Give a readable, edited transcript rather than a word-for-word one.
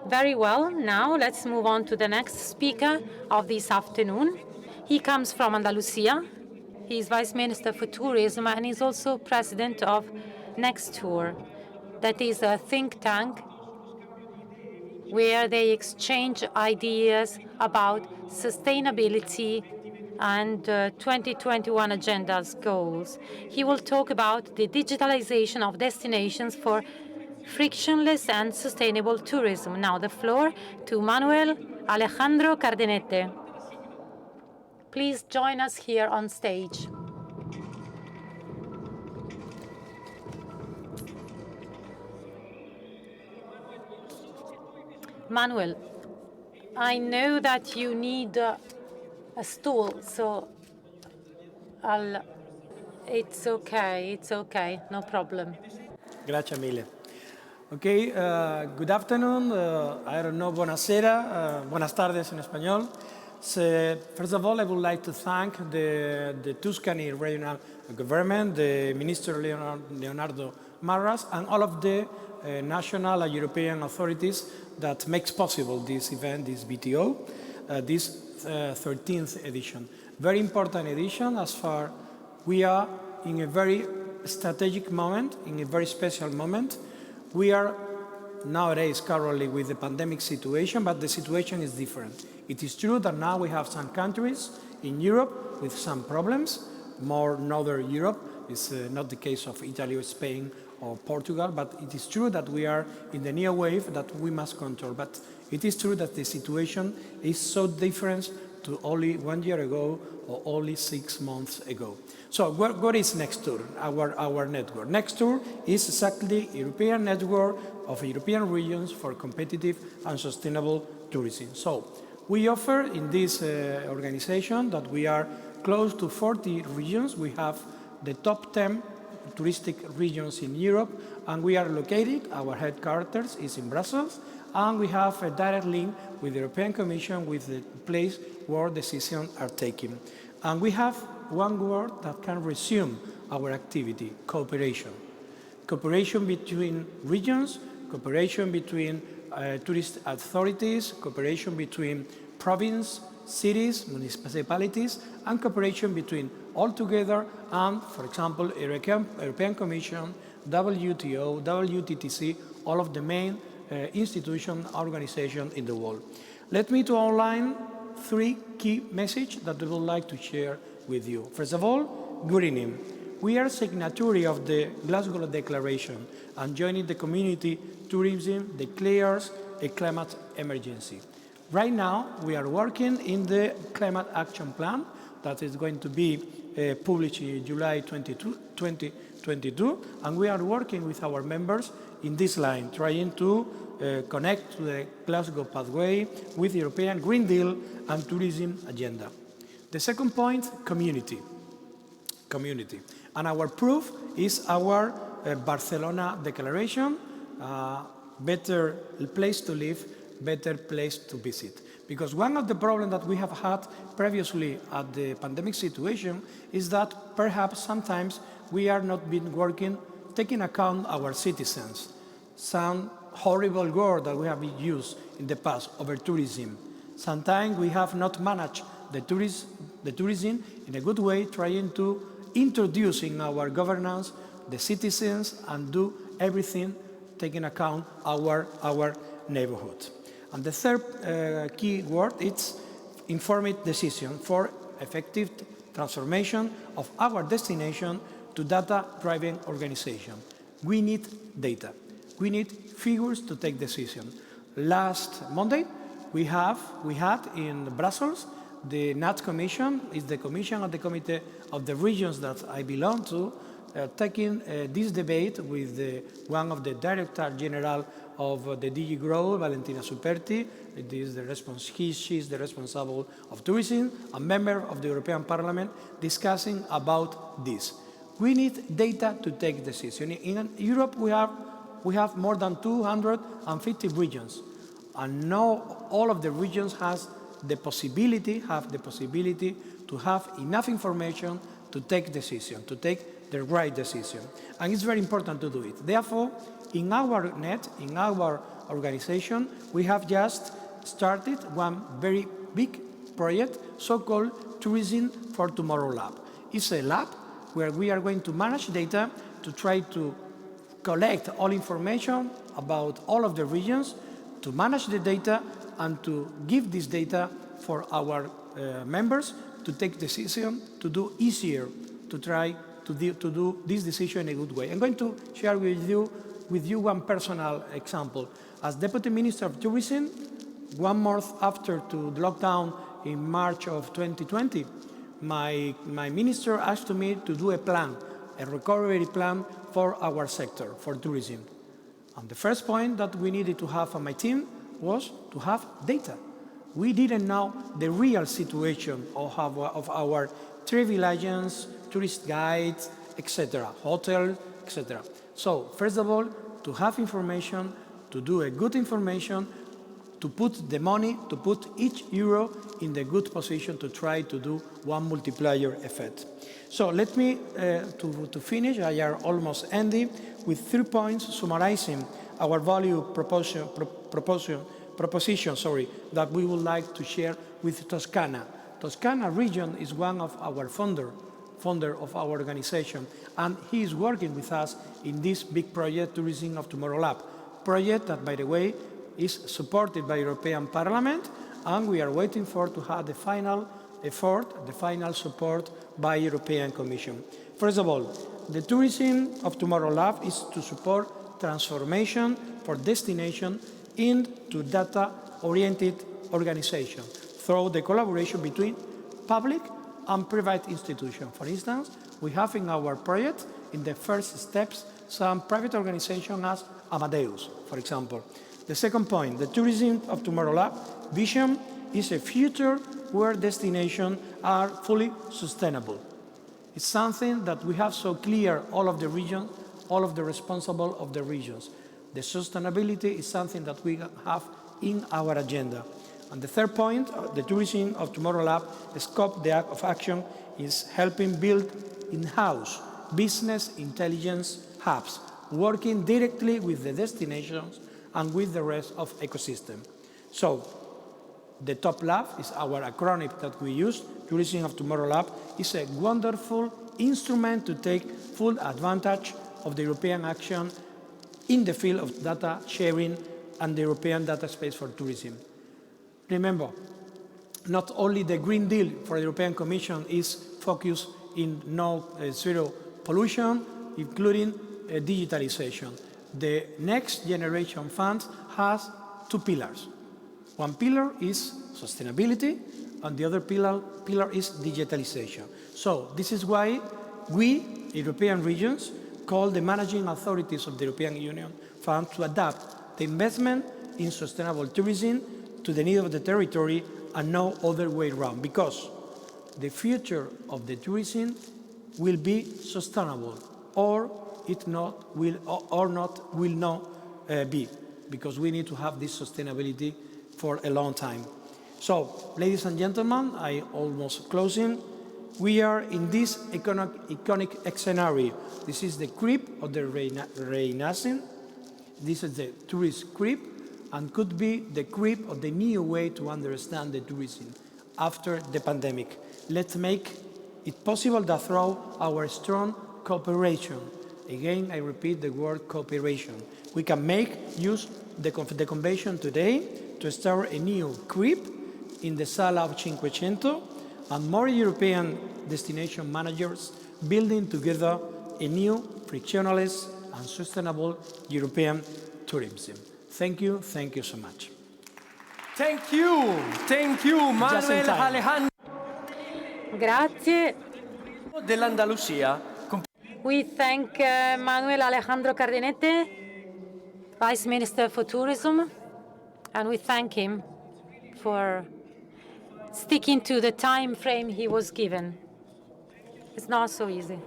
Very well. Now let's move on to the next speaker of this afternoon. He comes from Andalusia. He's Vice Minister for Tourism and he's also President of Necstour. That is a think tank where they exchange ideas about sustainability and 2021 agenda's goals. He will talk about the digitalization of destinations for frictionless and sustainable tourism. Now the floor to Manuel Alejandro Cardenete. Please join us here on stage. Manuel, I know that you need a stool, so it's okay, no problem. Grazie mille. Okay, good afternoon. I don't know, buonasera, buenas tardes in español. So, first of all, I would like to thank the Tuscany regional government, the Minister Leonardo Marras, and all of the national and European authorities that makes possible this event, this BTO, this 13th edition. Very important edition as far we are in a very strategic moment, in a very special moment. We are nowadays currently with the pandemic situation, but the situation is different. It is true that now we have some countries in Europe with some problems, more northern Europe. It's not the case of Italy or Spain or Portugal, but it is true that we are in the new wave that we must control. But it is true that the situation is so different to only 1 year ago or only 6 months ago. So what is Necstour, our network? Necstour is exactly a European network of European regions for competitive and sustainable tourism. So we offer in this organization that we are close to 40 regions. We have the top 10 touristic regions in Europe, and we are located, our headquarters is in Brussels, and we have a direct link with the European Commission, with the place where decisions are taken. And we have one word that can resume our activity: cooperation. Cooperation between regions, cooperation between tourist authorities, cooperation between province, cities, municipalities, and cooperation between all together and, for example, European Commission, WTO, WTTC, all of the main institutions, organizations in the world. Let me to outline 3 key messages that we would like to share with you. First of all, greening. We are signatory of the Glasgow Declaration, and joining the community tourism declares a climate emergency. Right now, we are working in the Climate Action Plan that is going to be published in July 2022, and we are working with our members in this line, trying to connect to the Glasgow pathway with the European Green Deal and tourism agenda. The second point, community. And our proof is our Barcelona Declaration, better place to live, better place to visit. Because one of the problems that we have had previously at the pandemic situation is that perhaps sometimes we are not been working, taking account our citizens. Some horrible word that we have used in the past, over tourism. Sometimes we have not managed the tourism in a good way, trying to introduce in our governance the citizens and do everything taking account our neighborhood. And the third key word is informed decision for effective transformation of our destination to data-driven organization. We need data. We need figures to take decisions. Last Monday, we had in Brussels the NAT Commission, is the Commission of the Committee of the Regions that I belong to, taking this debate with one of the Director General of the DG Grow, Valentina Superti. She is the responsible of tourism, a member of the European Parliament, discussing about this. We need data to take decisions. In Europe, we have more than 250 regions, and now all of the regions have the possibility to have enough information to take decisions, to take the right decision. And it's very important to do it. Therefore, in our net, in our organization, we have just started one very big project, so-called Tourism for Tomorrow Lab. It's a lab where we are going to manage data to try to collect all information about all of the regions, to manage the data, and to give this data for our members to take decision, to do easier, to try to do this decision in a good way. I'm going to share with you one personal example. As Deputy Minister of Tourism, 1 month after the lockdown in March of 2020, my minister asked me to do a plan, a recovery plan for our sector, for tourism. And the first point that we needed to have on my team was to have data. We didn't know the real situation of our travel agents, tourist guides, etc., hotels, etc. So, first of all, to have information, to do a good information, to put the money, to put each euro in the good position to try to do one multiplier effect. So let me, to finish, I are almost ending with 3 points summarizing our value proposition, that we would like to share with Toscana. Toscana region is one of our founder of our organization, and he is working with us in this big project, Tourism of Tomorrow Lab. Project that, by the way, is supported by European Parliament, and we are waiting to have the final effort, the final support by European Commission. First of all, the Tourism of Tomorrow Lab is to support transformation for destination into data-oriented organization through the collaboration between public and private institutions. For instance, we have in our project, in the first steps, some private organizations as Amadeus, for example. The second point, the Tourism of Tomorrow Lab vision is a future where destinations are fully sustainable. It's something that we have so clear, all of the regions, all of the responsible of the regions. The sustainability is something that we have in our agenda. And the third point, the Tourism of Tomorrow Lab, the scope of action is helping build in-house business intelligence hubs, working directly with the destinations and with the rest of ecosystem. So, the top lab is our acronym that we use. Tourism of Tomorrow Lab is a wonderful instrument to take full advantage of the European action in the field of data sharing and the European data space for tourism. Remember, not only the Green Deal for the European Commission is focused in zero pollution, including digitalization. The Next Generation Fund has 2 pillars. One pillar is sustainability, and the other pillar is digitalization. So this is why we, European regions, call the managing authorities of the European Union Fund to adapt the investment in sustainable tourism to the need of the territory and no other way around, because the future of the tourism will be sustainable, or it will not be, because we need to have this sustainability for a long time. So, ladies and gentlemen, I almost closing. We are in this iconic scenario. This is the creep of the Renaissance. This is the tourist creep, and could be the creep of the new way to understand the tourism after the pandemic. Let's make it possible that through our strong cooperation, again, I repeat the word cooperation, we can make use the convention today to start a new creep in the Sala of Cinquecento, and more European destination managers building together a new, frictionless and sustainable European tourism. Thank you so much. Thank you, Manuel Alejandro Grazie. dell'Andalusia. We thank Manuel Alejandro Cardenete, Vice Minister for Tourism, and we thank him for sticking to the time frame he was given. It's not so easy.